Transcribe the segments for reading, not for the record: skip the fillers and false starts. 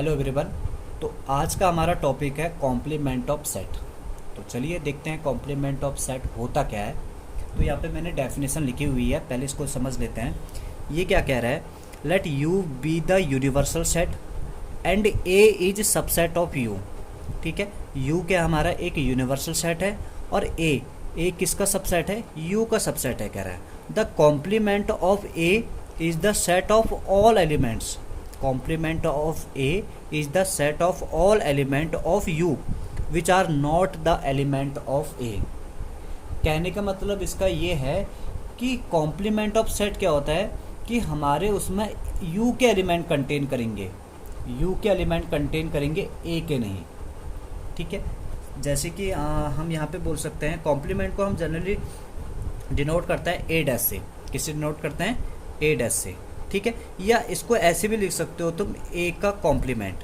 Hello everyone. तो आज का हमारा टॉपिक है कॉम्प्लीमेंट ऑफ सेट। तो चलिए देखते हैं कॉम्प्लीमेंट ऑफ सेट होता क्या है। तो यहाँ पे मैंने डेफिनेशन लिखी हुई है, पहले इसको समझ लेते हैं। ये क्या कह रहा है, late U be the universal set and A is subset of you. ठीक है, यू क्या हमारा एक यूनिवर्सल सेट है और ए किसका सबसेट है, यू का सबसेट है। कह रहा है the complement of A is the set of all elements. complement of A is the set of all element of U which are not the element of A। कहने का मतलब इसका ये है कि कॉम्प्लीमेंट ऑफ सेट क्या होता है कि हमारे उसमें U के एलिमेंट कंटेन करेंगे, U के एलिमेंट कंटेन करेंगे A के नहीं। ठीक है, जैसे कि हम यहाँ पे बोल सकते हैं कॉम्प्लीमेंट को हम जनरली डिनोट करता है A डैश से। किससे डिनोट करते हैं, A डैश से। ठीक है, या इसको ऐसे भी लिख सकते हो तुम, ए का कॉम्प्लीमेंट,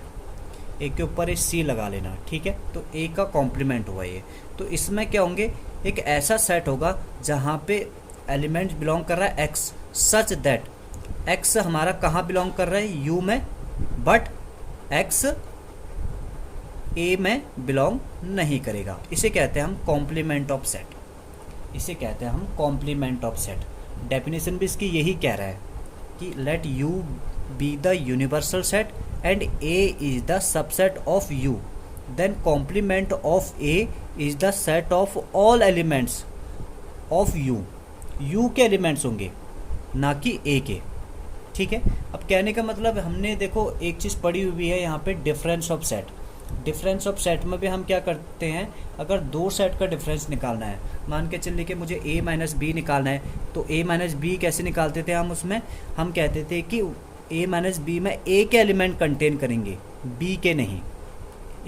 ए के ऊपर सी लगा लेना। ठीक है, तो ए का कॉम्प्लीमेंट हुआ ये। तो इसमें क्या होंगे, एक ऐसा सेट होगा जहाँ पे एलिमेंट बिलोंग कर रहा है एक्स, सच दैट एक्स हमारा कहाँ बिलोंग कर रहा है, यू में, बट एक्स ए में बिलोंग नहीं करेगा। इसे कहते हैं हम कॉम्प्लीमेंट ऑफ सेट। इसे कहते हैं हम कॉम्प्लीमेंट ऑफ सेट। डेफिनेशन भी इसकी यही कह रहा है कि let U be the universal set and A is the subset of U, then complement of A is the set of all elements of U. U के एलिमेंट्स होंगे, ना कि ए के। ठीक है, अब कहने का मतलब हमने देखो एक चीज़ पढ़ी हुई है यहाँ पे, difference of set. Difference of set में भी हम क्या करते हैं, अगर दो सेट का डिफरेंस निकालना है, मान के चलिए कि मुझे a माइनस बी निकालना है, तो a माइनस बी कैसे निकालते थे हम, उसमें हम कहते थे कि a माइनस बी में a के एलिमेंट कंटेन करेंगे, b के नहीं।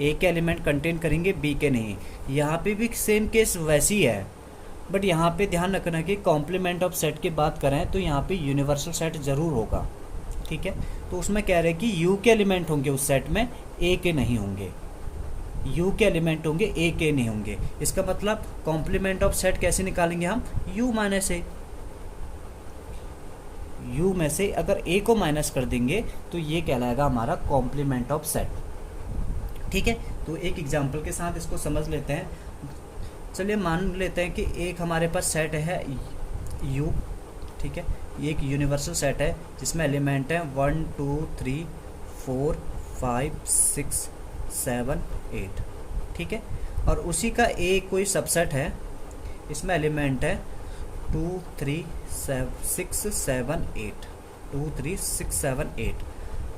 a के एलिमेंट कंटेन करेंगे, b के नहीं। यहाँ पे भी सेम केस वैसी है, बट यहाँ पे ध्यान रखना कि कॉम्प्लीमेंट ऑफ सेट की बात करें तो यहाँ पे यूनिवर्सल सेट ज़रूर होगा। ठीक है, तो उसमें कह रहे हैं कि u के एलिमेंट होंगे उस सेट में, a के नहीं होंगे। u के एलिमेंट होंगे, a के नहीं होंगे। इसका मतलब कॉम्प्लीमेंट ऑफ सेट कैसे निकालेंगे हम, u माइनस ए। u में से अगर a को माइनस कर देंगे तो ये कहलाएगा हमारा कॉम्प्लीमेंट ऑफ सेट। ठीक है, तो एक एग्जांपल के साथ इसको समझ लेते हैं। चलिए मान लेते हैं कि एक हमारे पास सेट है u। ठीक है, ये एक यूनिवर्सल सेट है जिसमें एलिमेंट है 1 2 3 4 5 6 7 8। ठीक है, और उसी का एक कोई सबसेट है, इसमें एलिमेंट है 2 3 6 7 8 2 3 6 7 8।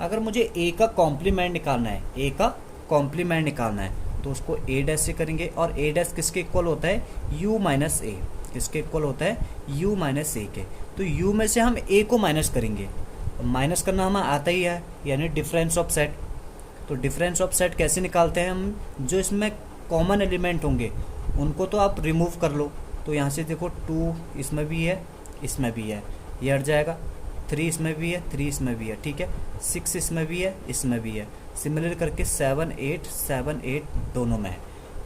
अगर मुझे ए का कॉम्प्लीमेंट निकालना है, ए का कॉम्प्लीमेंट निकालना है, तो उसको ए डैश से करेंगे। और ए डैश किसके इक्वल होता है, यू माइनस ए। किसके इक्वल होता है, यू माइनस ए के। तो यू में से हम ए को माइनस करेंगे, माइनस करना हमें आता ही है, यानी डिफरेंस ऑफ सेट। तो डिफरेंस ऑफ सेट कैसे निकालते हैं हम, जो इसमें कॉमन एलिमेंट होंगे उनको तो आप रिमूव कर लो। तो यहाँ से देखो 2 इसमें भी है, इसमें भी है, ये हट जाएगा। 3 इसमें भी है, 3 इसमें भी है। ठीक है, 6 इसमें भी है, इसमें भी है। सिमिलर करके 7 8 दोनों में है।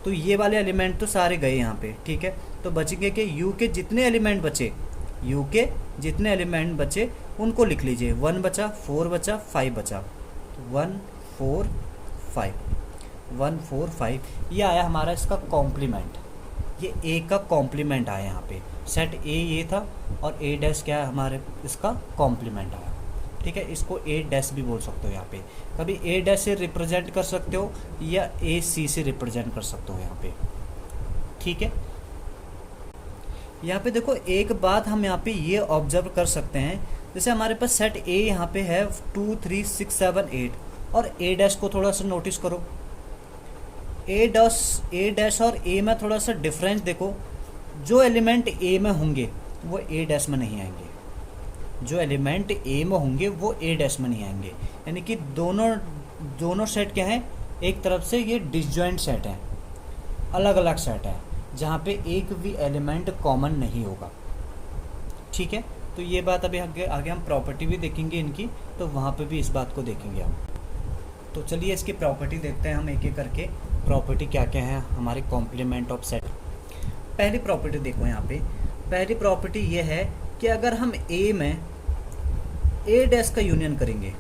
तो ये वाले एलिमेंट तो सारे गए यहाँ पे। ठीक है, तो बचेंगे कि यू के जितने एलिमेंट बचे, यू के जितने एलिमेंट बचे उनको लिख लीजिए। 1 बचा, 4 बचा, 5 बचा। 1 4 5 1 4 5, ये आया हमारा इसका कॉम्प्लीमेंट। ये ए का कॉम्प्लीमेंट आया यहाँ पे। सेट ए ये था और ए डैश क्या है हमारे, इसका कॉम्प्लीमेंट आया। ठीक है, इसको ए डैश भी बोल सकते हो यहाँ पे। कभी ए डैश से रिप्रेजेंट कर सकते हो या ए सी से रिप्रेजेंट कर सकते हो यहाँ पे। ठीक है, यहाँ पे देखो एक बात हम यहाँ पे ये ऑब्जर्व कर सकते हैं, जैसे हमारे पास सेट ए यहाँ पे है 2 3 6 7 8, और ए डैश को थोड़ा सा नोटिस करो। ए डैश और ए में थोड़ा सा डिफरेंस देखो। जो एलिमेंट ए में होंगे वो ए डैश में नहीं आएंगे, जो एलिमेंट ए में होंगे वो ए डैश में नहीं आएंगे। यानी कि दोनों सेट क्या हैं, एक तरफ से ये डिसजॉइंट सेट है, अलग अलग सेट है, जहाँ पे एक भी एलिमेंट कॉमन नहीं होगा। ठीक है, तो ये बात अभी आगे हम प्रॉपर्टी भी देखेंगे इनकी, तो वहाँ पे भी इस बात को देखेंगे हम। तो चलिए इसकी प्रॉपर्टी देखते हैं हम एक एक करके। प्रॉपर्टी क्या क्या है हमारे कॉम्प्लीमेंट ऑफ सेट। पहली प्रॉपर्टी देखो यहाँ पे, पहली प्रॉपर्टी ये है कि अगर हम ए में ए डैश का यूनियन करेंगे,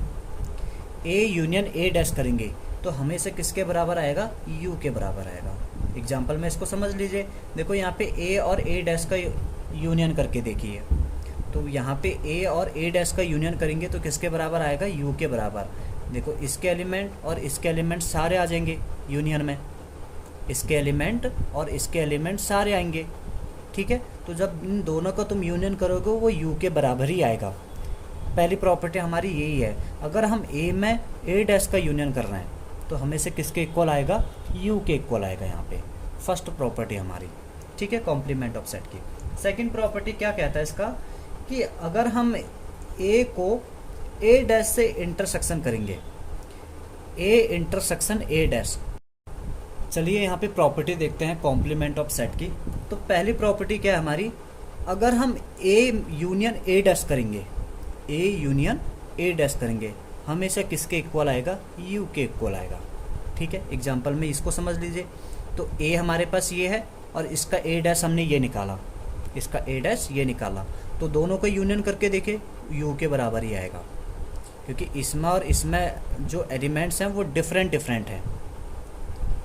ए यूनियन ए डैश करेंगे तो हमेशा किसके बराबर आएगा, यू के बराबर आएगा। एग्जाम्पल में इसको समझ लीजिए, देखो यहाँ पे ए और ए डैश का यूनियन करके देखिए, तो यहाँ पे ए और ए डैश का यूनियन करेंगे तो किसके बराबर आएगा, यू के बराबर। देखो इसके एलिमेंट और इसके एलिमेंट सारे आ जाएंगे यूनियन में, इसके एलिमेंट और इसके एलिमेंट सारे आएंगे, ठीक है। तो जब इन दोनों का तुम यूनियन करोगे वो यू के बराबर ही आएगा। पहली प्रॉपर्टी हमारी यही है। अगर हम ए में ए डैश का यूनियन कर रहे हैं तो हमें से किसके इक्वल आएगा, यू के इक्वल आएगा यहाँ पे, फर्स्ट प्रॉपर्टी हमारी, ठीक है, कॉम्प्लीमेंट ऑफ सेट की। सेकंड प्रॉपर्टी क्या कहता है इसका, कि अगर हम ए को ए डैश से इंटरसेक्शन करेंगे, ए इंटरसेक्शन ए डैश। चलिए यहाँ पे प्रॉपर्टी देखते हैं कॉम्प्लीमेंट ऑफ सेट की। तो पहली प्रॉपर्टी क्या है हमारी, अगर हम ए यूनियन ए डैश करेंगे, ए यूनियन ए डैश करेंगे, हमेशा किसके इक्वल आएगा, यू के इक्वल आएगा, ठीक है। एग्जाम्पल में इसको समझ लीजिए, तो ए हमारे पास ये है और इसका ए डैश हमने ये निकाला, इसका ए डैश ये निकाला, तो दोनों का यूनियन करके देखे यू के बराबर ही आएगा, क्योंकि इसमें और इसमें जो एलिमेंट्स हैं वो डिफरेंट डिफरेंट हैं।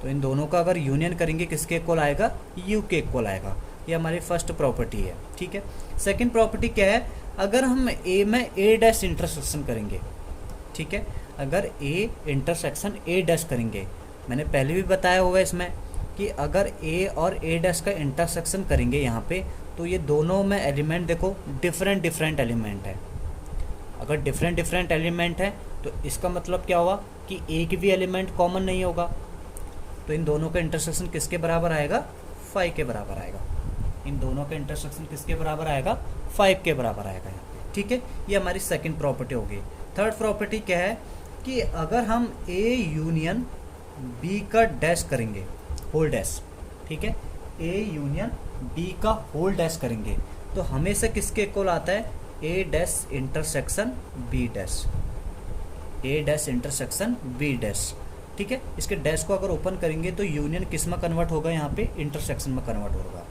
तो इन दोनों का अगर यूनियन करेंगे किसके इक्वल आएगा, यू के इक्वल आएगा। ये हमारी फर्स्ट प्रॉपर्टी है, ठीक है। सेकंड प्रॉपर्टी क्या है, अगर हम ए में ए डैश इंटरसेक्शन करेंगे, ठीक है, अगर ए इंटरसेक्शन ए डैश करेंगे, मैंने पहले भी बताया होगा इसमें कि अगर ए और ए डैश का इंटरसेक्शन करेंगे यहाँ पे, तो ये दोनों में एलिमेंट देखो डिफरेंट डिफरेंट एलिमेंट है। अगर डिफरेंट डिफरेंट एलिमेंट है तो इसका मतलब क्या हुआ कि एक भी एलिमेंट कॉमन नहीं होगा, तो इन दोनों का इंटरसेक्शन किसके बराबर आएगा, 5 के बराबर आएगा। इन दोनों का इंटरसेक्शन किसके बराबर आएगा, 5 के बराबर आएगा यहाँ पे, ठीक है। ये हमारी सेकंड प्रॉपर्टी होगी। थर्ड प्रॉपर्टी क्या है कि अगर हम ए यूनियन बी का डैश करेंगे, होल डैश, ठीक है, ए यूनियन बी का होल डैश करेंगे तो हमेशा किसके इक्वल आता है, ए dash intersection B dash, A dash intersection B dash, ठीक है। इसके डैश को अगर ओपन करेंगे तो यूनियन किस में कन्वर्ट होगा, यहाँ पे इंटरसेक्शन में कन्वर्ट होगा,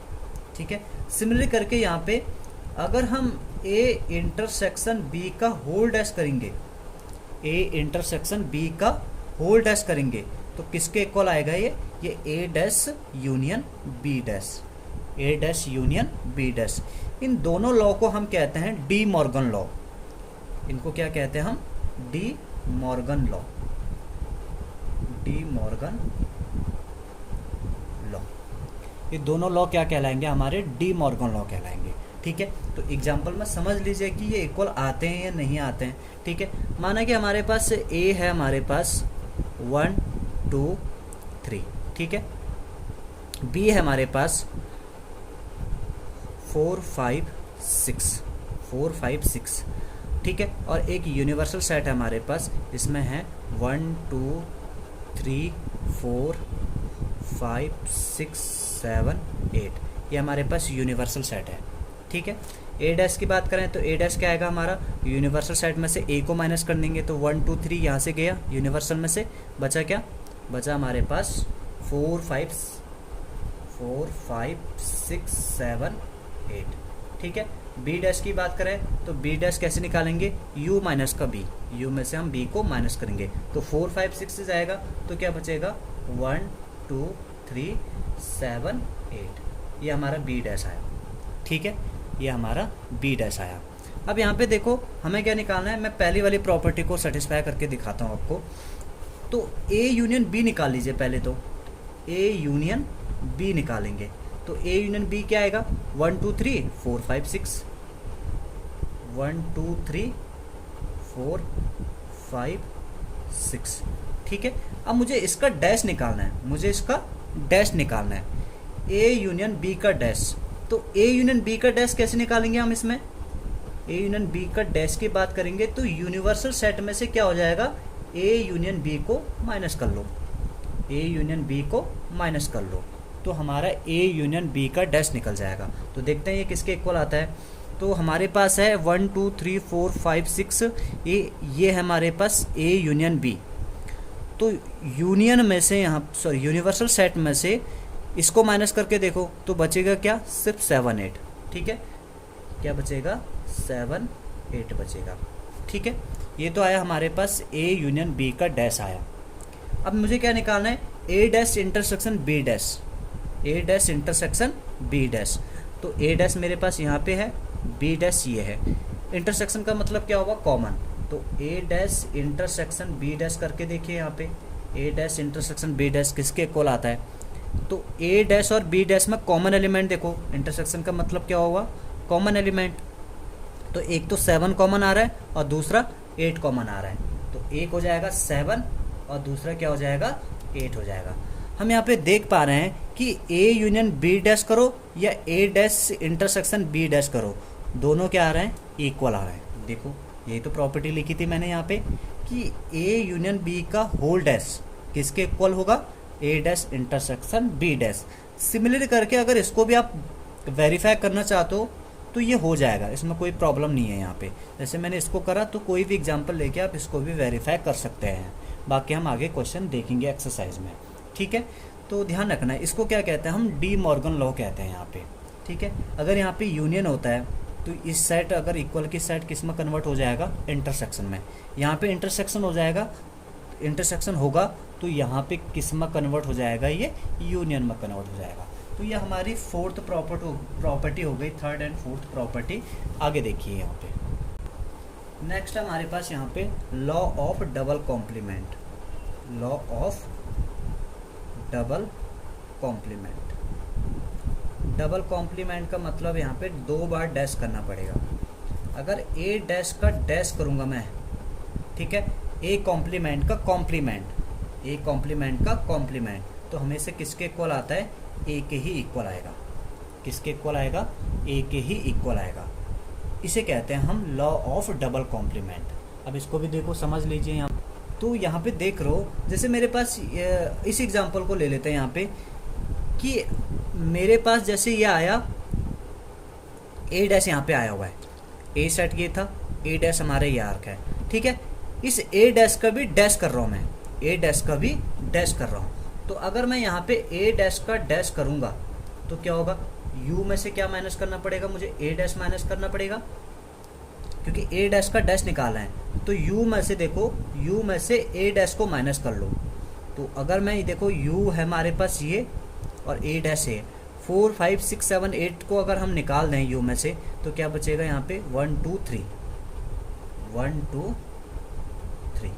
ठीक है। सिमिलरली करके यहाँ पे अगर हम ए इंटरसेक्शन बी का होल डैश करेंगे, ए इंटरसेक्शन बी का होल डैश करेंगे तो किसके इक्वल आएगा, ये ए dash union B dash, A dash union B dash. इन दोनों लॉ को हम कहते हैं डी मॉर्गन लॉ। इनको क्या कहते हैं हम, De Morgan law, De Morgan law. ये दोनों लॉ क्या कहलाएंगे, हमारे डी मॉर्गन लॉ कहलाएंगे, ठीक है। तो एग्जाम्पल में समझ लीजिए कि ये इक्वल आते हैं या नहीं आते हैं, ठीक है। माना कि हमारे पास ए है, हमारे पास 1 2 3, ठीक है। बी है हमारे पास 4 5 6, ठीक है। और एक यूनिवर्सल सेट है हमारे पास, इसमें है 1 2 3 4 5 6 7 8, ये हमारे पास यूनिवर्सल सेट है, ठीक है। ए डैश की बात करें तो ए डैश क्या आएगा हमारा, यूनिवर्सल सेट में से ए को माइनस कर देंगे तो 1 2 3 यहाँ से गया यूनिवर्सल में से, बचा क्या, बचा हमारे पास 4 5 6 7 8, ठीक है। बी डैश की बात करें तो बी डैश कैसे निकालेंगे, यू माइनस का बी, यू में से हम बी को माइनस करेंगे तो 4 5 6 से जाएगा तो क्या बचेगा 1 2 3 7 8, ये हमारा बी डैश आया, ठीक है। ये हमारा बी डैश आया। अब यहाँ पे देखो हमें क्या निकालना है, मैं पहली वाली प्रॉपर्टी को सेटिस्फाई करके दिखाता हूँ आपको। तो ए यूनियन बी निकाल लीजिए पहले, तो ए यूनियन बी निकालेंगे तो ए यूनियन बी क्या आएगा, 1 2 3 4 5 6, 1 2 3 4 5 6, ठीक है। अब मुझे इसका डैश निकालना है, मुझे इसका डैश निकालना है, ए यूनियन बी का डैश। तो ए यूनियन बी का डैश कैसे निकालेंगे हम, इसमें ए यूनियन बी का डैश की बात करेंगे तो यूनिवर्सल सेट में से क्या हो जाएगा, ए यूनियन बी को माइनस कर लो, ए यूनियन बी को माइनस कर लो तो हमारा ए यूनियन बी का डैश निकल जाएगा। तो देखते हैं ये किसके इक्वल आता है। तो हमारे पास है 1 2 3 4 5 6, ये है हमारे पास ए यूनियन बी। तो यूनियन में से यहाँ यूनिवर्सल सेट में से इसको माइनस करके देखो तो बचेगा क्या, सिर्फ 7 8, ठीक है। क्या बचेगा, 7 8 बचेगा, ठीक है। ये तो आया हमारे पास ए यूनियन बी का डैश आया। अब मुझे क्या निकालना है, ए dash intersection B dash, A dash intersection B dash. तो ए डैश मेरे पास यहाँ पे है, बी डैश ये है। इंटरसेक्शन का मतलब क्या होगा, कॉमन। तो ए डैश इंटरसेक्शन बी डैश करके देखिए यहाँ पे, ए डैश इंटरसेक्शन बी डैश किसके इक्वल आता है। तो ए डैश और बी डैश में कॉमन एलिमेंट देखो, इंटरसेक्शन का मतलब क्या होगा, कॉमन एलिमेंट। तो एक तो 7 कॉमन आ रहा है और दूसरा 8 कॉमन आ रहा है। तो एक हो जाएगा 7 और दूसरा क्या हो जाएगा, 8 हो जाएगा। हम यहाँ पे देख पा रहे हैं कि ए यूनियन बी डैश करो या ए डैश इंटरसेक्शन बी डैश करो, दोनों क्या आ रहे हैं, इक्वल आ रहे हैं। देखो यही तो प्रॉपर्टी लिखी थी मैंने यहाँ पे कि ए यूनियन बी का होल डैश किसके इक्वल होगा, A dash intersection B dash. Similar करके अगर इसको भी आप वेरीफाई करना चाहते हो तो ये हो जाएगा, इसमें कोई प्रॉब्लम नहीं है। यहाँ पे जैसे मैंने इसको करा तो कोई भी एग्जांपल लेके आप इसको भी वेरीफाई कर सकते हैं। बाकी हम आगे क्वेश्चन देखेंगे एक्सरसाइज में, ठीक है। तो ध्यान रखना है, इसको क्या कहते हैं हम, डी मॉर्गन लॉ कहते हैं यहाँ पे, ठीक है। अगर यहाँ पे यूनियन होता है तो इस सेट अगर इक्वल की सेट किस में कन्वर्ट हो जाएगा, इंटरसेक्शन में। यहाँ पे इंटरसेक्शन हो जाएगा, इंटरसेक्शन होगा तो यहाँ पे किस में कन्वर्ट हो जाएगा, ये यूनियन में कन्वर्ट हो जाएगा। तो ये हमारी फोर्थ प्रॉपर्टी हो गई, थर्ड एंड फोर्थ प्रॉपर्टी। आगे देखिए यहाँ पे नेक्स्ट हमारे पास यहाँ पे law of double complement, law of double complement. Double complement का मतलब यहाँ पे 2 बार डैश करना पड़ेगा। अगर ए डैश का डैश करूँगा मैं, ठीक है, ए कॉम्प्लीमेंट का कॉम्प्लीमेंट, ए कॉम्प्लीमेंट का कॉम्प्लीमेंट, तो हमेशा किसके इक्वल आता है, ए के ही इक्वल आएगा। किसके इक्वल आएगा, ए के ही इक्वल आएगा। इसे कहते हैं हम लॉ ऑफ डबल कॉम्प्लीमेंट। अब इसको भी देखो, समझ लीजिए यहाँ। तो यहाँ पे देख रहे हो, जैसे मेरे पास इस एग्जांपल को ले लेते हैं यहाँ पे कि मेरे पास जैसे ये आया, ए डैश यहाँ पे आया हुआ है, ए सेट ये था, ए डैश हमारे ये आर्क है, ठीक है। इस ए डैश का भी डैश कर रहा हूँ मैं, ए डैश का भी डैश कर रहा हूँ। तो अगर मैं यहाँ पे ए डैश का डैश करूँगा तो क्या होगा, यू में से क्या माइनस करना पड़ेगा, मुझे ए डैश माइनस करना पड़ेगा, क्योंकि ए डैश का डैश निकालना है। तो यू में से देखो, यू में से ए डैश को माइनस कर लो। तो अगर मैं देखो, यू है हमारे पास ये और ए डैश है, 4 5 6 7 8 को अगर हम निकाल दें यू में से तो क्या बचेगा यहाँ पे, 1 2 3, 1 2 3,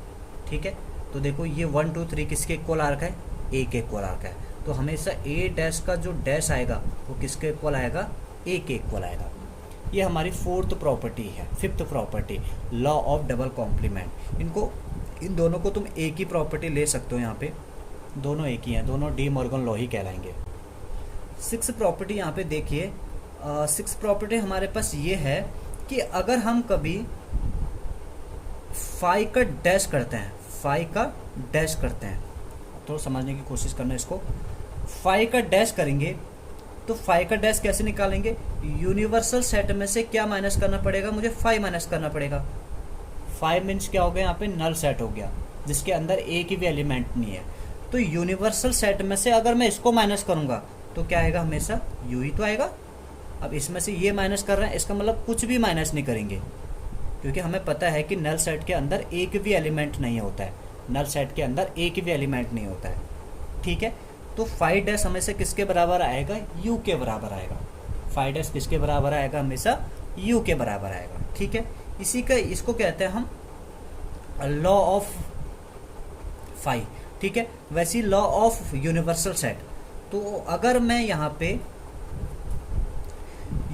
ठीक है। तो देखो ये 1 2 3 किसके इक्वल आर्क है, ए के इक्वल आर्क है। तो हमेशा ए डैश का जो डैश आएगा वो किसके इक्वल आएगा, ए के इक्वल आएगा। ये हमारी फोर्थ प्रॉपर्टी है। Fifth property law of double complement. इन दोनों को तुम एक ही प्रॉपर्टी ले सकते हो, यहाँ पे दोनों एक ही हैं, दोनों डी मॉर्गन लॉ ही कहलाएंगे। सिक्स प्रॉपर्टी यहाँ पे देखिए, सिक्स प्रॉपर्टी हमारे पास ये है कि अगर हम कभी फाई का डैश करते हैं, फाई का डैश करते हैं, तो समझने की कोशिश करना इसको। फाई का डैश करेंगे तो फाई का डैश कैसे निकालेंगे, यूनिवर्सल सेट में से क्या माइनस करना पड़ेगा, मुझे फाई माइनस करना पड़ेगा। फाई मीन्स क्या हो गया, यहाँ पे नल सेट हो गया जिसके अंदर एक ही भी एलिमेंट नहीं है। तो यूनिवर्सल सेट में से अगर मैं इसको माइनस करूंगा तो क्या आएगा, हमेशा यू ही तो आएगा। अब इसमें से ये माइनस कर रहे हैं, इसका मतलब कुछ भी माइनस नहीं करेंगे, क्योंकि हमें पता है कि नल सेट के अंदर एक भी एलिमेंट नहीं होता है, नल सेट के अंदर एक भी एलिमेंट नहीं होता है, ठीक है। तो फाइव डैश हमेशा किसके बराबर आएगा, यू के बराबर आएगा। फाइव डैश किसके बराबर आएगा, हमेशा यू के बराबर आएगा, ठीक है। इसी का इसको कहते हैं हम लॉ ऑफ फाइव, ठीक है। वैसी लॉ ऑफ यूनिवर्सल सेट। तो अगर मैं यहाँ पे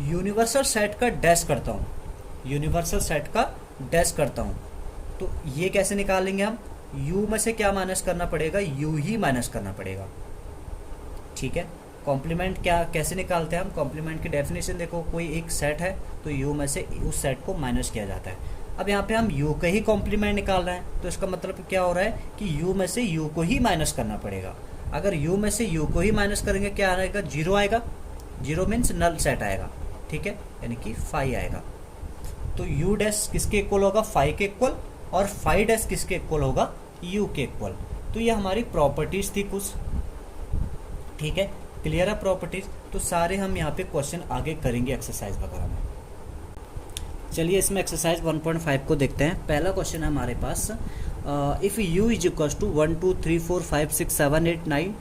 यूनिवर्सल सेट का डैश करता हूँ, यूनिवर्सल सेट का डैश करता हूँ, तो ये कैसे निकालेंगे हम, u में से क्या माइनस करना पड़ेगा, u ही माइनस करना पड़ेगा, ठीक है। कॉम्प्लीमेंट क्या कैसे निकालते हैं हम, कॉम्प्लीमेंट की डेफिनेशन देखो, कोई एक सेट है तो u में से उस सेट को माइनस किया जाता है। अब यहाँ पे हम u का ही कॉम्प्लीमेंट निकाल रहे हैं, तो इसका मतलब क्या हो रहा है कि u में से u को ही माइनस करना पड़ेगा। अगर u में से u को ही माइनस करेंगे क्या आएगा, जीरो आएगा, जीरो मीन्स नल सेट आएगा, ठीक है, यानी कि फाइव आएगा। तो u डैश किसके इक्वल होगा, फाइव के इक्वल, और फाइव डैश किसके इक्वल होगा, u के इक्वल। तो ये हमारी प्रॉपर्टीज थी कुछ, ठीक है। क्लियर है प्रॉपर्टीज। तो सारे हम यहाँ पे क्वेश्चन आगे करेंगे एक्सरसाइज वगैरह में। चलिए इसमें एक्सरसाइज 1.5 को देखते हैं। पहला क्वेश्चन है हमारे पास, if U is equal to 1 2 3 4 5 6 7 8 9,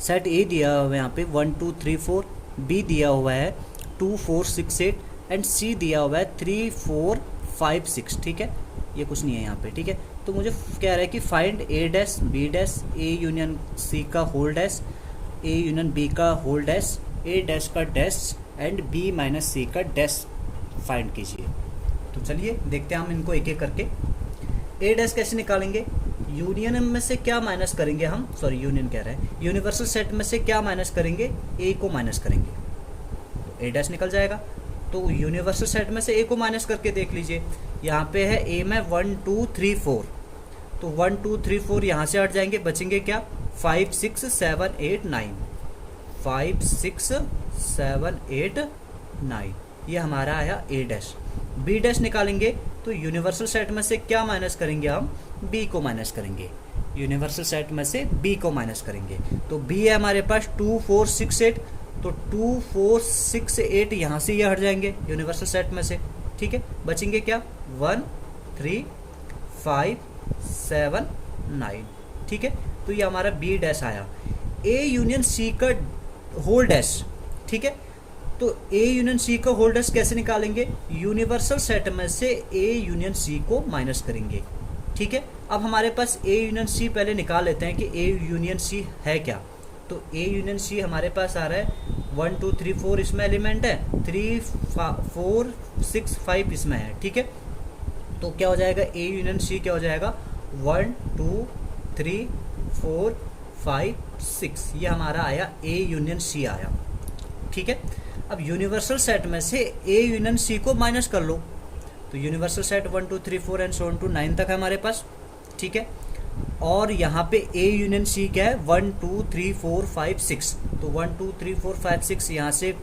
set A दिया हुआ है यहाँ पे 1 2 3 4, बी दिया हुआ है 2 4 6 8 एंड सी दिया हुआ है 3 4 5 6। ठीक है, ये कुछ नहीं है यहाँ पे। ठीक है, तो मुझे कह रहा है कि find A dash B dash A union C का whole dash A union B का होल डैश ए डैश का dash and B minus C का डैश फाइंड कीजिए। तो चलिए देखते हैं हम इनको एक एक करके। ए डैश कैसे निकालेंगे? यूनियन में से क्या माइनस करेंगे हम, सॉरी यूनियन कह रहे हैं, यूनिवर्सल सेट में से क्या माइनस करेंगे? ए को माइनस करेंगे, तो ए डैश निकल जाएगा। तो यूनिवर्सल सेट में से ए को माइनस करके देख लीजिए। यहाँ पे है ए में 1 2 3 4, तो 1 2 3 4 यहाँ से हट जाएंगे, बचेंगे क्या? 5 6 7 8 9, 5 6 7 8 9, ये हमारा आया ए डैश। बी डैश निकालेंगे तो यूनिवर्सल सेट में से क्या माइनस करेंगे हम? बी को माइनस करेंगे, यूनिवर्सल सेट में से बी को माइनस करेंगे। तो बी है हमारे पास 2 4 6 8, तो 2 4 6 8 यहाँ से ये हट जाएंगे यूनिवर्सल सेट में से। ठीक है, बचेंगे क्या? 1 3 5 7 9। ठीक है, तो ये हमारा बी डैश आया। ए यूनियन सी का होल डैश, ठीक है, तो ए यूनियन सी का होल डैश कैसे निकालेंगे? यूनिवर्सल सेट में से ए यूनियन सी को माइनस करेंगे। ठीक है, अब हमारे पास ए यूनियन सी पहले निकाल लेते हैं कि ए यूनियन सी है क्या। तो ए यूनियन सी हमारे पास आ रहा है 1 2 3 4 इसमें एलिमेंट है, 3 4 6 5 इसमें है। ठीक है, तो क्या हो जाएगा? ए यूनियन सी क्या हो जाएगा? 1 2 3 4 5 6, ये हमारा आया ए यूनियन सी आया। ठीक है, अब यूनिवर्सल सेट में से ए यूनियन सी को माइनस कर लो, तो universal set 1 2 3 4 and so on to 9 तक है हमारे पास। ठीक है, और यहाँ पे ए यूनियन सी क्या है? 1 2 3 4 5 6, तो 1 2 3 4 5 6 यहाँ से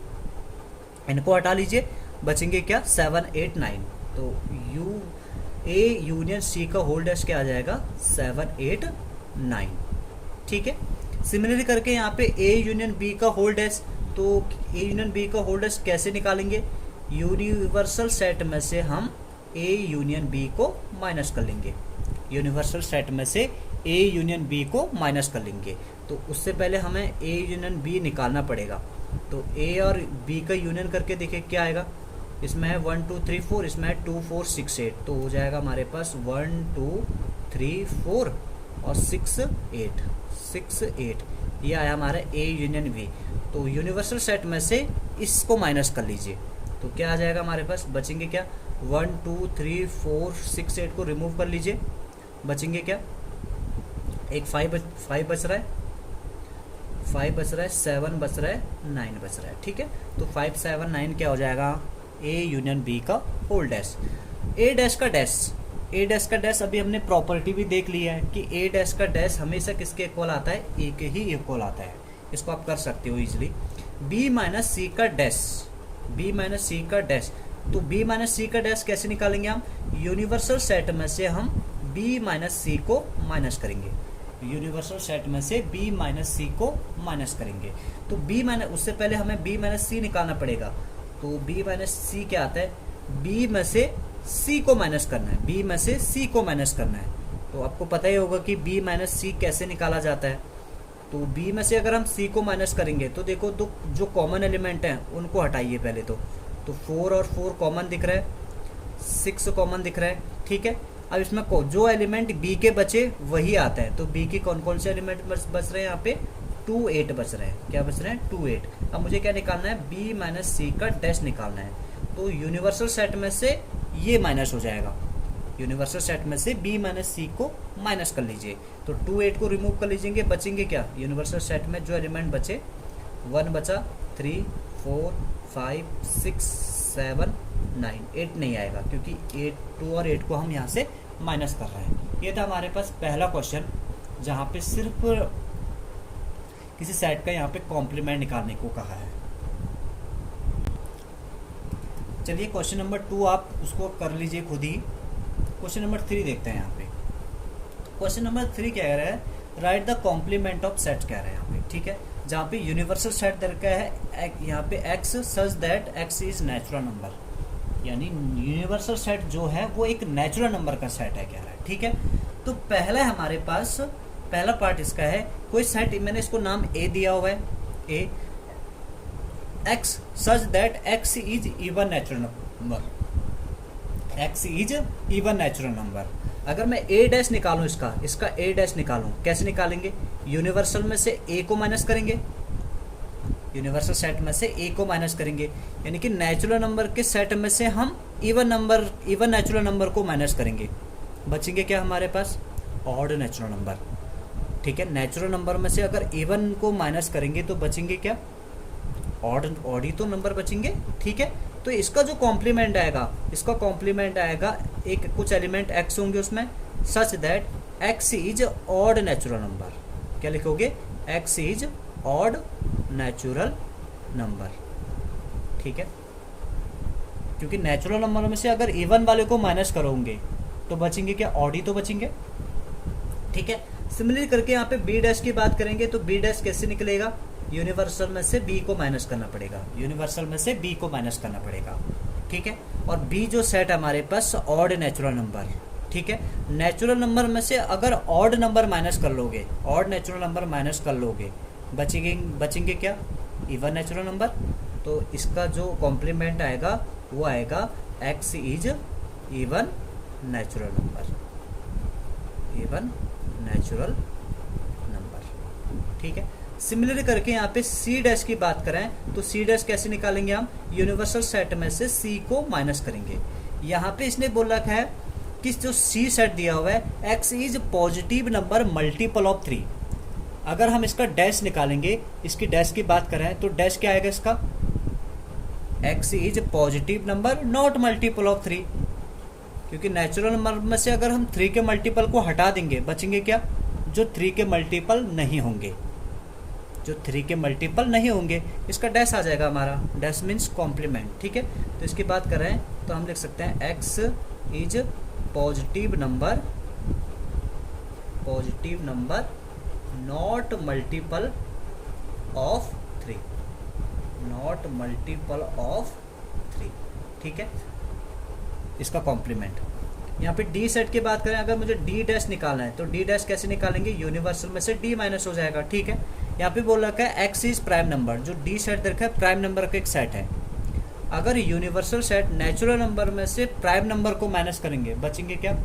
इनको हटा लीजिए, बचेंगे क्या? 7 8 9। तो ए यूनियन सी का होल डैश क्या आ जाएगा? 7 8 9। ठीक है, सिमिलरली करके यहाँ पे ए यूनियन बी का होल डैश, तो ए यूनियन बी का होल डैश कैसे निकालेंगे? यूनिवर्सल सेट में से हम ए यूनियन बी को माइनस कर लेंगे, यूनिवर्सल सेट में से ए यूनियन बी को माइनस कर लेंगे। तो उससे पहले हमें ए यूनियन बी निकालना पड़ेगा। तो ए और बी का यूनियन करके देखिए क्या आएगा। इसमें है 1 2 3 4, इसमें है 2 4 6 8, तो हो जाएगा हमारे पास 1 2 3 4 और 6 8, ये आया हमारा ए यूनियन बी। तो यूनिवर्सल सेट में से इसको माइनस कर लीजिए, तो क्या आ जाएगा हमारे पास? बचेंगे क्या? 1 2 3 4 6 8 को रिमूव कर लीजिए, बचेंगे क्या? एक 5 बच रहा है, 5 बच रहा है, 7 बच रहा है, 9 बच रहा है। ठीक है, तो 5 7 9 क्या हो जाएगा? ए यूनियन बी का होल डैश। ए डैश का डैश, ए डैश का डैश अभी हमने प्रॉपर्टी भी देख लिया है कि ए डैश का डैश हमेशा किसके इक्वल आता है? ए के ही इक्वल आता है। इसको आप कर सकते हो इजीली। बी माइनस सी का डैश, बी माइनस सी का डैश, तो बी माइनस सी का डैश कैसे निकालेंगे हम? यूनिवर्सल सेट में से हम बी माइनस सी को माइनस करेंगे, यूनिवर्सल सेट में से बी माइनस सी को माइनस करेंगे। तो बी माइनस, उससे पहले हमें बी माइनस सी निकालना पड़ेगा। तो बी माइनस सी क्या आता है? बी में से सी को माइनस करना है, बी में से सी को माइनस करना है। तो आपको पता ही होगा कि बी माइनस सी कैसे निकाला जाता है। तो बी में से अगर हम सी को माइनस करेंगे तो देखो दो जो कॉमन एलिमेंट हैं उनको हटाइए पहले तो 4 और 4 कॉमन दिख रहा है, 6 कॉमन दिख रहा है। ठीक है, अब इसमें जो एलिमेंट बी के बचे वही आता है। तो बी के कौन कौन से एलिमेंट बच रहे हैं? यहाँ पे 2 8 बच रहे हैं। क्या बच रहे हैं? 2 8। अब मुझे क्या निकालना है? बी माइनस सी का डैश निकालना है। तो यूनिवर्सल सेट में से ये माइनस हो जाएगा, यूनिवर्सल सेट में से बी माइनस सी को माइनस कर लीजिए। तो 2 8 को रिमूव कर लीजिएंगे, बचेंगे क्या? यूनिवर्सल सेट में जो एलिमेंट बचे 1 बचा, 3 4 5 6 7 9, 8 नहीं आएगा क्योंकि 2 और 8 को हम यहाँ से माइनस कर रहे हैं। ये था हमारे पास पहला क्वेश्चन जहाँ पे सिर्फ किसी सेट का यहाँ पे कॉम्प्लीमेंट निकालने को कहा है। चलिए क्वेश्चन नंबर 2 आप उसको कर लीजिए खुद ही। क्वेश्चन नंबर 3 देखते हैं यहाँ पे। क्वेश्चन नंबर 3 क्या कह रहा है? Write the complement of set कह रहा है यहाँ पे। ठीक है, जहाँ पे यूनिवर्सल सेट दर का है यहाँ पे x such that x is natural number. यानी यूनिवर्सल सेट जो है वो एक नेचुरल नंबर का सेट है कह रहा है। ठीक है, तो पहला हमारे पास पहला पार्ट इसका है, कोई सेट, मैंने इसको नाम ए दिया हुआ है, A x such that x is even natural number, x is even natural number. अगर मैं ए डैश निकालूं, इसका ए डैश निकालूं, कैसे निकालेंगे? यूनिवर्सल में से ए को माइनस करेंगे, यूनिवर्सल सेट में से ए को माइनस करेंगे, यानी कि नेचुरल नंबर के सेट में से हम इवन नेचुरल नंबर को माइनस करेंगे। बचेंगे क्या हमारे पास? Odd natural number. ठीक है, नेचुरल नंबर में से अगर इवन को माइनस करेंगे तो बचेंगे क्या? ऑड ही तो नंबर बचेंगे। ठीक है, तो इसका जो कॉम्प्लीमेंट आएगा, इसका कॉम्प्लीमेंट आएगा, एक कुछ एलिमेंट एक्स होंगे उसमें, सच that x is odd natural number. क्या लिखोगे? X is odd natural number. ठीक है, क्योंकि नेचुरल नंबर में से अगर इवन वाले को माइनस करोगे तो बचेंगे क्या? ऑड ही तो बचेंगे। ठीक है, सिमिलरली करके यहाँ पे बी डैश की बात करेंगे तो बी डैश कैसे निकलेगा? यूनिवर्सल में से बी को माइनस करना पड़ेगा, यूनिवर्सल में से बी को माइनस करना पड़ेगा। ठीक है, और बी जो सेट हमारे पास ऑड नेचुरल नंबर। ठीक है, नेचुरल नंबर में से अगर ऑड नंबर माइनस कर लोगे, ऑड नेचुरल नंबर माइनस कर लोगे, बचेंगे क्या? Even natural number. तो इसका जो कॉम्प्लीमेंट आएगा वो आएगा x is even natural number, even natural number. ठीक है, सिमिलरली करके यहाँ पे सी डैश की बात करें तो सी डैश कैसे निकालेंगे हम? यूनिवर्सल सेट में से सी को माइनस करेंगे। यहाँ पे इसने बोल रखा है कि जो सी सेट दिया हुआ है x is positive number multiple of 3। अगर हम इसका डैश निकालेंगे, इसकी डैश की बात करें तो डैश क्या आएगा इसका? X is positive number not multiple of 3, क्योंकि नेचुरल नंबर में से अगर हम 3 के मल्टीपल को हटा देंगे बचेंगे क्या? जो 3 के मल्टीपल नहीं होंगे, जो 3 के मल्टीपल नहीं होंगे, इसका डैश आ जाएगा हमारा, डैश मीन्स कॉम्प्लीमेंट। ठीक है, तो इसकी बात करें तो हम लिख सकते हैं x is positive number not multiple of 3, not multiple of 3। ठीक है, इसका कॉम्प्लीमेंट। यहाँ पे डी सेट की बात करें, अगर मुझे डी डैश निकालना है तो डी डैश कैसे निकालेंगे? यूनिवर्सल में से डी माइनस हो जाएगा। ठीक है, यहाँ पे बोल रखा है एक्स इज प्राइम नंबर, जो डी सेट देखा है प्राइम नंबर का एक सेट है। अगर यूनिवर्सल सेट नेचुरल नंबर में से प्राइम नंबर को माइनस करेंगे बचेंगे क्या?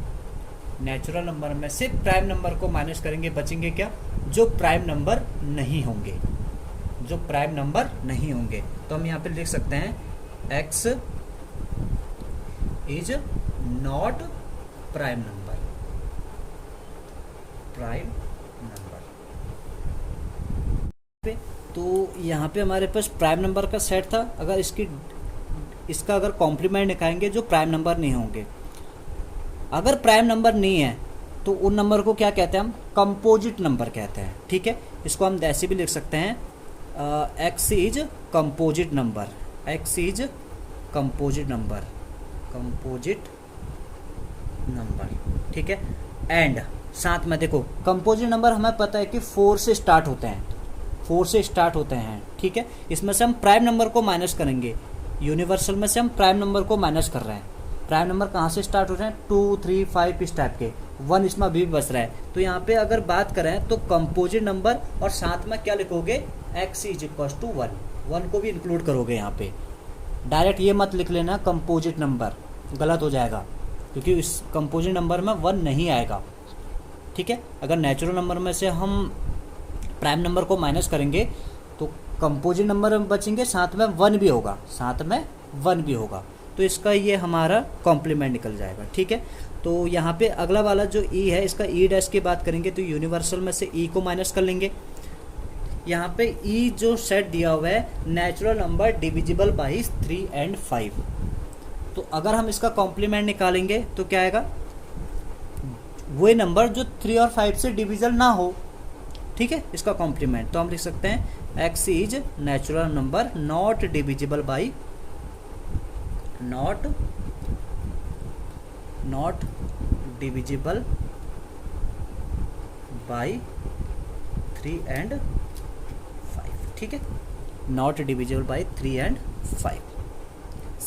नेचुरल नंबर में से प्राइम नंबर को माइनस करेंगे बचेंगे क्या? जो प्राइम नंबर नहीं होंगे, जो प्राइम नंबर नहीं होंगे। तो हम यहाँ पे लिख सकते हैं x is not prime number, prime number. तो यहाँ पे हमारे पास प्राइम नंबर का सेट था। अगर इसका अगर कॉम्प्लीमेंट निकालेंगे जो प्राइम नंबर नहीं होंगे, अगर प्राइम नंबर नहीं है तो उन नंबर को क्या कहते हैं हम? कंपोजिट नंबर कहते हैं। ठीक है, इसको हम ऐसे भी लिख सकते हैं x is composite number, x is composite number, composite number. ठीक है, एंड साथ में देखो कंपोजिट नंबर हमें पता है कि 4 से स्टार्ट होते हैं, 4 से स्टार्ट होते हैं। ठीक है, इसमें से हम प्राइम नंबर को माइनस करेंगे, यूनिवर्सल में से हम प्राइम नंबर को माइनस कर रहे हैं। प्राइम नंबर कहाँ से स्टार्ट हो रहे हैं? 2, 3, 5 इस टाइप के, 1 इसमें अभी भी बच रहा है। तो यहाँ पे अगर बात करें तो कंपोजिट नंबर और साथ में क्या लिखोगे? एक्स इज इक्वल टू 1 को भी इंक्लूड करोगे यहाँ पे। डायरेक्ट ये मत लिख लेना कंपोजिट नंबर, गलत हो जाएगा, क्योंकि इस कंपोजिट नंबर में 1 नहीं आएगा। ठीक है, अगर नेचुरल नंबर में से हम प्राइम नंबर को माइनस करेंगे तो कंपोजिट नंबर में बचेंगे, साथ में 1 भी होगा, साथ में 1 भी होगा। तो इसका ये हमारा कॉम्प्लीमेंट निकल जाएगा। ठीक है, तो यहाँ पे अगला वाला जो ई है, इसका ई डैश की बात करेंगे तो यूनिवर्सल में से ई को माइनस कर लेंगे। यहाँ पे ई जो सेट दिया हुआ है natural number divisible by 3 and 5, तो अगर हम इसका कॉम्प्लीमेंट निकालेंगे तो क्या आएगा? वो नंबर जो 3 और 5 से डिविजल ना हो। ठीक है, इसका कॉम्प्लीमेंट तो हम लिख सकते हैं x is natural number not divisible by, not divisible by 3 and 5। ठीक है, not divisible by 3 and 5।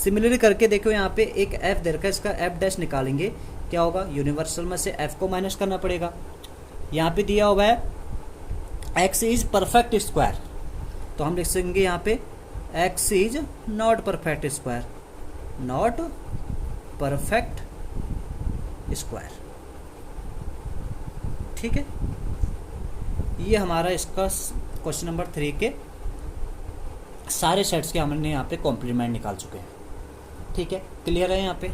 Similarly करके देखो यहाँ पे एक एफ दे रखा है, इसका एफ डैश निकालेंगे, क्या होगा, यूनिवर्सल में से एफ को माइनस करना पड़ेगा। यहाँ पे दिया हुआ है एक्स इज परफेक्ट स्क्वायर, तो हम लिख सकेंगे यहाँ पे x is not perfect square, not perfect square. ठीक है, ये हमारा इसका क्वेश्चन नंबर 3 के सारे सेट्स के हमने यहाँ पे कॉम्प्लीमेंट निकाल चुके हैं। ठीक है, क्लियर है यहाँ पे।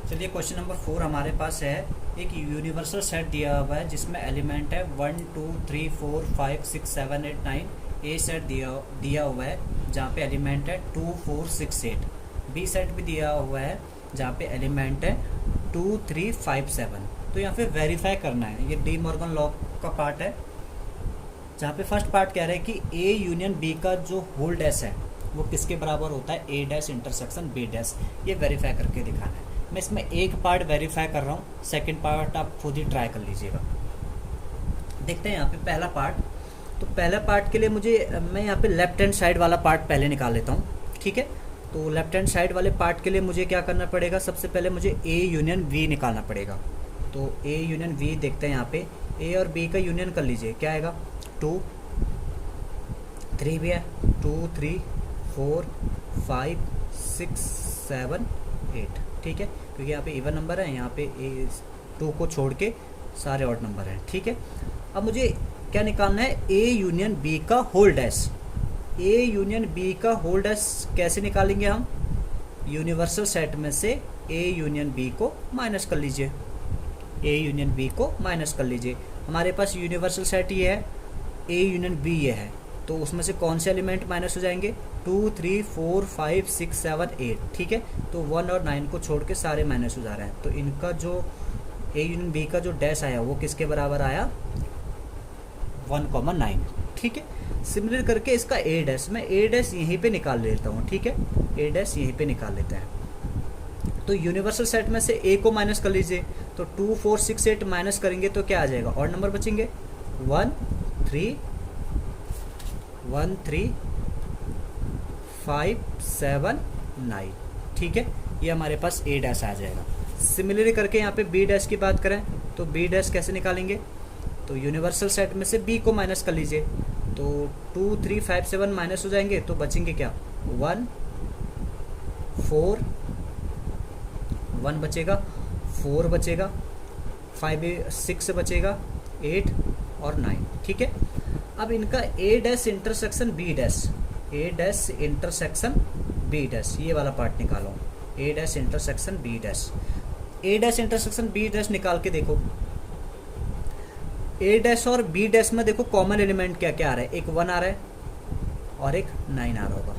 चलिए क्वेश्चन नंबर 4 हमारे पास है, एक यूनिवर्सल सेट दिया हुआ है जिसमें एलिमेंट है 1 2 3 4 5 6 7 8 9। ए सेट दिया हुआ है जहाँ पे एलिमेंट है 2 4 6 8। बी सेट भी दिया हुआ है जहाँ पे एलिमेंट है 2 3 5 7। तो यहाँ पे वेरीफाई करना है, ये डी मॉर्गन लॉ का पार्ट है, जहाँ पे फर्स्ट पार्ट कह रहे हैं कि ए यूनियन बी का जो होल डैश है वो किसके बराबर होता है, ए डैश इंटरसेक्शन बी डैश। ये वेरीफाई करके दिखाना है। मैं इसमें एक पार्ट वेरीफाई कर रहा हूँ, सेकंड पार्ट आप खुद ही ट्राई कर लीजिएगा। देखते हैं यहाँ पे पहला पार्ट। तो पहला पार्ट के लिए मैं यहाँ पे लेफ्ट हैंड साइड वाला पार्ट पहले निकाल लेता हूँ। ठीक है, तो लेफ्ट हैंड साइड वाले पार्ट के लिए मुझे क्या करना पड़ेगा, सबसे पहले मुझे ए यूनियन वी निकालना पड़ेगा। तो ए यूनियन वी देखते हैं यहाँ पे, ए और बी का यूनियन कर लीजिए, क्या आएगा 2 3 भी है, 2 3 4 5 6 7 8। ठीक है, क्योंकि यहाँ पे इवन नंबर है, यहाँ पे 2 को छोड़ के सारे ऑड नंबर हैं। ठीक है, अब मुझे क्या निकालना है, ए यूनियन बी का whole dash. A union B का होल डैश कैसे निकालेंगे हम, यूनिवर्सल सेट में से ए यूनियन बी को माइनस कर लीजिए, ए यूनियन बी को माइनस कर लीजिए। हमारे पास यूनिवर्सल सेट ये है, ए यूनियन बी ये है, तो उसमें से कौन से एलिमेंट माइनस हो जाएंगे, 2 3 4 5 6 7 8। ठीक है, तो 1 और 9 को छोड़ के सारे माइनस हो जा रहे हैं, तो इनका जो ए यूनियन बी का जो डैश आया वो किसके बराबर आया, 1,9। ठीक है, सिमिलर करके इसका ए डैश, मैं ए डैश यहीं पे निकाल लेता हूँ। ठीक है, ए डैश यहीं पे निकाल लेते हैं। तो यूनिवर्सल सेट में से ए को माइनस कर लीजिए, तो 2 4 6 8 माइनस करेंगे तो क्या आ जाएगा, और नंबर बचेंगे 1 3 5 7 9। ठीक है, ये हमारे पास ए डैश आ जाएगा। सिमिलरली करके यहाँ पे बी डैश की बात करें तो बी डैश कैसे निकालेंगे, तो यूनिवर्सल सेट में से बी को माइनस कर लीजिए, तो 2 3 5 7 माइनस हो जाएंगे, तो बचेंगे क्या, 1 4 1 बचेगा, 4 बचेगा, 5 6 बचेगा, 8 और 9। ठीक है, अब इनका ए dash intersection B dash, A dash intersection B dash, ये वाला पार्ट निकालो, ए dash intersection B dash. A dash intersection B dash निकाल के देखो, ए डैश और बी डैश में देखो कॉमन एलिमेंट क्या क्या आ रहा है, एक 1 आ रहा है और एक 9 आ रहा होगा,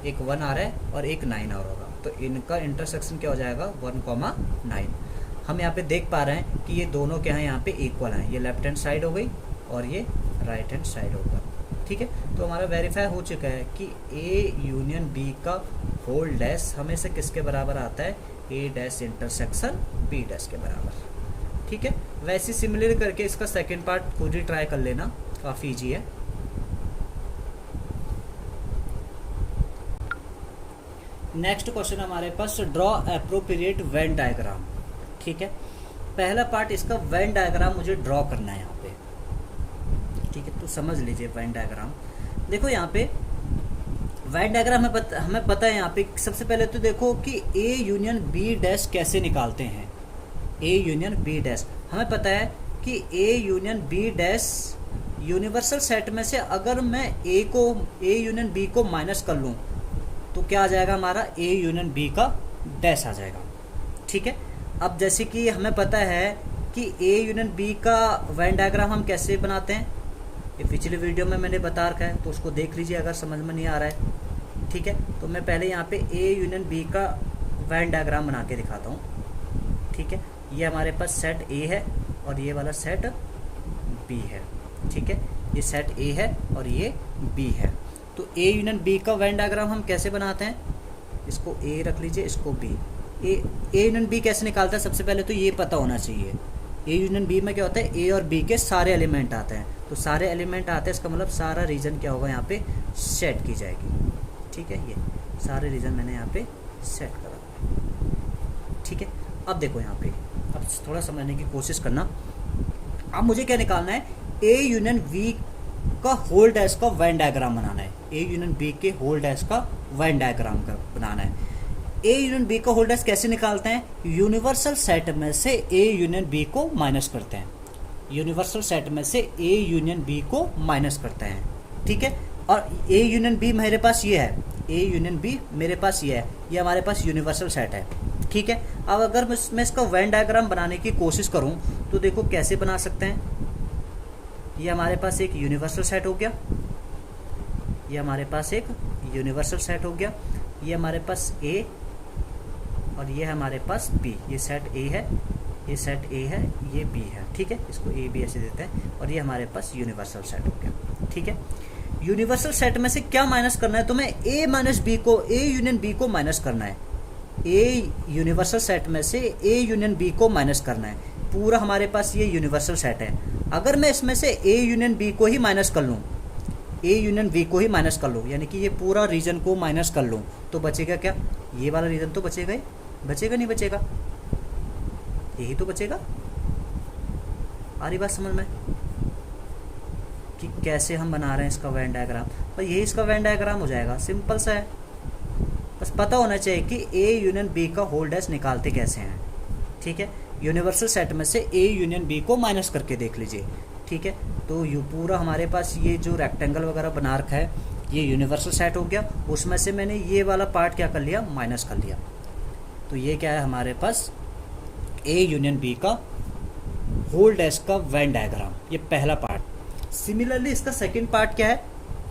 एक 1 आ रहा है और एक 9 आ रहा होगा, तो इनका इंटरसेक्शन क्या हो जाएगा, 1,9। हम यहाँ पे देख पा रहे हैं कि ये दोनों क्या हैं, यहाँ पे इक्वल हैं, ये लेफ्ट हैंड साइड हो गई और ये राइट हैंड साइड होगा। ठीक है, तो हमारा वेरीफाई हो चुका है कि ए यूनियन बी का होल डैश हमेशा किसके बराबर आता है, ए डैश इंटरसेक्शन बी डैश के बराबर। ठीक है, वैसे सिमिलर करके इसका सेकंड पार्ट खुद ही ट्राई कर लेना, काफ़ी ईजी है। नेक्स्ट क्वेश्चन हमारे पास, ड्रॉ एप्रोप्रिएट वेन डायग्राम। ठीक है, पहला पार्ट इसका वेन डायग्राम मुझे ड्रॉ करना है यहाँ पे। ठीक है, तो समझ लीजिए वेन डायग्राम। देखो यहाँ पे वेन डायग्राम हमें पता है यहाँ पे, सबसे पहले तो देखो कि ए यूनियन बी डैश कैसे निकालते हैं। ए यूनियन बी डैश हमें पता है कि A union B dash universal set में से अगर मैं ए यूनियन बी को माइनस कर लूँ तो क्या आ जाएगा, हमारा ए यूनियन बी का डैश आ जाएगा। ठीक है, अब जैसे कि हमें पता है कि ए यूनियन बी का वेन डायग्राम हम कैसे बनाते हैं, ये पिछले वीडियो में मैंने बता रखा है, तो उसको देख लीजिए अगर समझ में नहीं आ रहा है। ठीक है, तो मैं पहले यहाँ पे ए यूनियन बी का वेन डायग्राम बना के दिखाता हूँ। ठीक है, ये हमारे पास सेट ए है और ये वाला सेट बी है। ठीक है, ये सेट ए है और ये बी है। तो ए यूनियन बी का वेन डायग्राम हम कैसे बनाते हैं, इसको ए रख लीजिए, इसको बी। ए यूनियन बी कैसे निकालता है, सबसे पहले तो ये पता होना चाहिए। ए यूनियन बी में क्या होता है, ए और बी के सारे एलिमेंट आते हैं, तो सारे एलिमेंट आते हैं, इसका मतलब सारा रीजन क्या होगा, यहाँ पे सेट की जाएगी। ठीक है, ये सारे रीजन मैंने यहाँ पे सेट करा। ठीक है, अब देखो यहाँ पे, अब थोड़ा समझने की कोशिश करना। अब मुझे क्या निकालना है, ए यूनियन बी का होल डैश का वेन डायग्राम बनाना है। ए यूनियन बी के होल डैश का वेन डायग्राम का बनाना है। ए यूनियन बी का होल डैश कैसे निकालते हैं, यूनिवर्सल सेट में से ए यूनियन बी को माइनस करते हैं। यूनिवर्सल सेट में से ए यूनियन बी को माइनस करते हैं। ठीक है, और ए यूनियन बी मेरे पास ये है, ए यूनियन बी मेरे पास ये है, ये हमारे पास यूनिवर्सल सेट है। ठीक है, अब अगर मैं इसका वेन डायग्राम बनाने की कोशिश करूं तो देखो कैसे बना सकते हैं। ये हमारे पास एक यूनिवर्सल सेट हो गया, ये हमारे पास एक यूनिवर्सल सेट हो गया, ये हमारे पास ए और ये हमारे पास बी। ये सेट ए है, ये सेट ए है, ये बी है। ठीक है, इसको ए बी ऐसे देते हैं, और ये हमारे पास यूनिवर्सल सेट हो गया। ठीक है, यूनिवर्सल सेट में से क्या माइनस करना है तुम्हें, ए माइनस बी को, ए यूनियन बी को माइनस करना है। ए यूनिवर्सल सेट में से ए यूनियन बी को माइनस करना है। पूरा हमारे पास ये यूनिवर्सल सेट है। अगर मैं इसमें से ए यूनियन बी को ही माइनस कर लूँ, ए यूनियन बी को ही माइनस कर लूँ, यानी कि ये पूरा रीजन को माइनस कर लूँ, तो बचेगा क्या, ये वाला रीजन तो बचेगा ही, बचेगा नहीं बचेगा, यही तो बचेगा। आ रही बात समझ में कि कैसे हम बना रहे हैं इसका वेन डायग्राम। और यही इसका वेन डायग्राम हो जाएगा, सिंपल सा है। बस पता होना चाहिए कि ए यूनियन बी का होल डैश निकालते कैसे हैं। ठीक है, यूनिवर्सल सेट में से ए यूनियन बी को माइनस करके देख लीजिए। ठीक है, तो ये पूरा हमारे पास ये जो रेक्टेंगल वगैरह बना रखा है, ये यूनिवर्सल सेट हो गया। उसमें से मैंने ये वाला पार्ट क्या कर लिया, माइनस कर लिया। तो ये क्या है हमारे पास, ए यूनियन बी का होल डैश का वेन डायग्राम, ये पहला पार्ट। सिमिलरली इसका सेकंड पार्ट क्या है,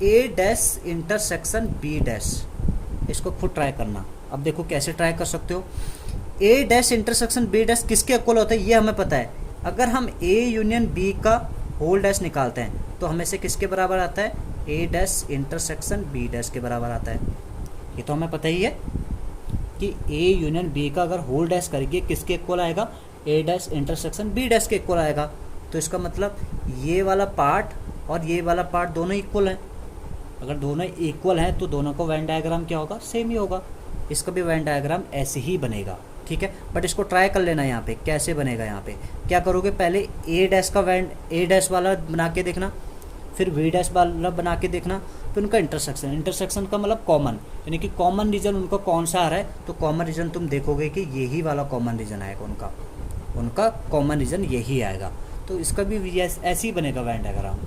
ए डैश इंटरसेक्शन बी डैश। इसको खुद ट्राई करना। अब देखो कैसे ट्राई कर सकते हो। ए डैश इंटरसेक्शन बी डैश किसके इक्वल होता है, ये हमें पता है। अगर हम ए यूनियन बी का होल डैश निकालते हैं तो हमें से किसके बराबर आता है, ए डैश इंटरसेक्शन बी डैश के बराबर आता है। ये तो हमें पता ही है कि ए यूनियन बी का अगर होल डैश करेंगे किसके इक्वल आएगा, ए डैश इंटरसेक्शन बी डैश के इक्वल आएगा। तो इसका मतलब ये वाला पार्ट और ये वाला पार्ट दोनों इक्वल हैं। अगर दोनों इक्वल हैं तो दोनों का वेन डायग्राम क्या होगा, सेम ही होगा। इसका भी वेन डायग्राम ऐसे ही बनेगा। ठीक है, बट इसको ट्राई कर लेना। यहाँ पे कैसे बनेगा, यहाँ पे क्या करोगे, पहले ए डैश का वेन, ए डैश वाला बना के देखना, फिर वी डैश वाला बना के देखना, फिर उनका इंटरसेक्शन। इंटरसेक्शन का मतलब कॉमन, यानी कि कॉमन रीजन उनका कौन सा आ रहा है, तो कॉमन रीजन तुम देखोगे कि यही वाला कॉमन रीजन आएगा, उनका कॉमन रीजन यही आएगा। तो इसका भी ऐसे ही बनेगा वेन डायग्राम।